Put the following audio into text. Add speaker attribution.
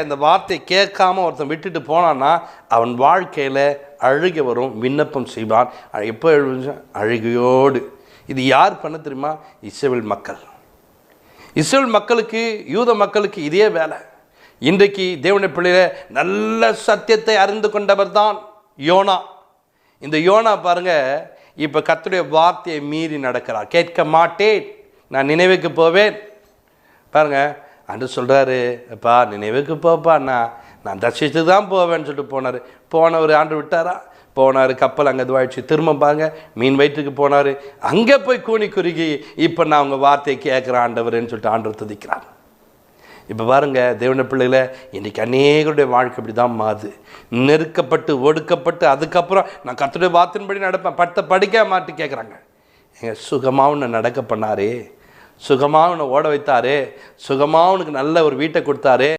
Speaker 1: இந்த வார்த்தையை கேட்காம ஒருத்தன் விட்டுட்டு போனான்னா அவன் வாழ்க்கையில் அழுகை வரும், விண்ணப்பம் செய்வான். எப்போ அழுகையோடு. இது யார் பண்ண தெரியுமா? இஸ்ரவேல் மக்கள். இஸ்ரவேல் மக்களுக்கு, யூத மக்களுக்கு இதே வேலை. இன்றைக்கு தேவனுடைய பிள்ளையில நல்ல சத்தியத்தை அறிந்து கொண்டவர் தான் யோனா. இந்த யோனா பாருங்க, இப்போ கர்த்தருடைய வார்த்தையை மீறி நடக்கிறார். கேட்க மாட்டேன், நான் நினைவுக்கு போவேன். பாருங்க, அன்று சொல்கிறாரு, அப்பா நினைவுக்கு போப்பா, நான் தர்ஷித்து தான் போவேன்னு சொல்லிட்டு போனவர் ஆண்டு விட்டாரா? போனார், கப்பல் அங்கே இதுவாகிடுச்சு. திரும்ப பாருங்க, மீன் வயிற்றுக்கு போனார். அங்கே போய் கூனி குறுகி இப்போ நான் உங்கள் வார்த்தையை கேட்குறேன் ஆண்டவர்ன்னு சொல்லிட்டு ஆண்டவர் துதிக்கிறார். இப்போ பாருங்கள் தேவனுடைய பிள்ளைகளை, இன்றைக்கி அநேகருடைய வாழ்க்கை இப்படி தான் மாறுது. நெருக்கப்பட்டு ஒடுக்கப்பட்டு அதுக்கப்புறம் நான் கர்த்தருடைய வார்த்தையின்படி நடப்பேன், படிக்க மாட்டு கேட்குறாங்க. எங்கள் சுகமாக உன்னை நடக்க பண்ணாரே, சுகமாக உன்னை ஓட வைத்தாரே, சுகமாக உனக்கு நல்ல ஒரு வீட்டை கொடுத்தாரு.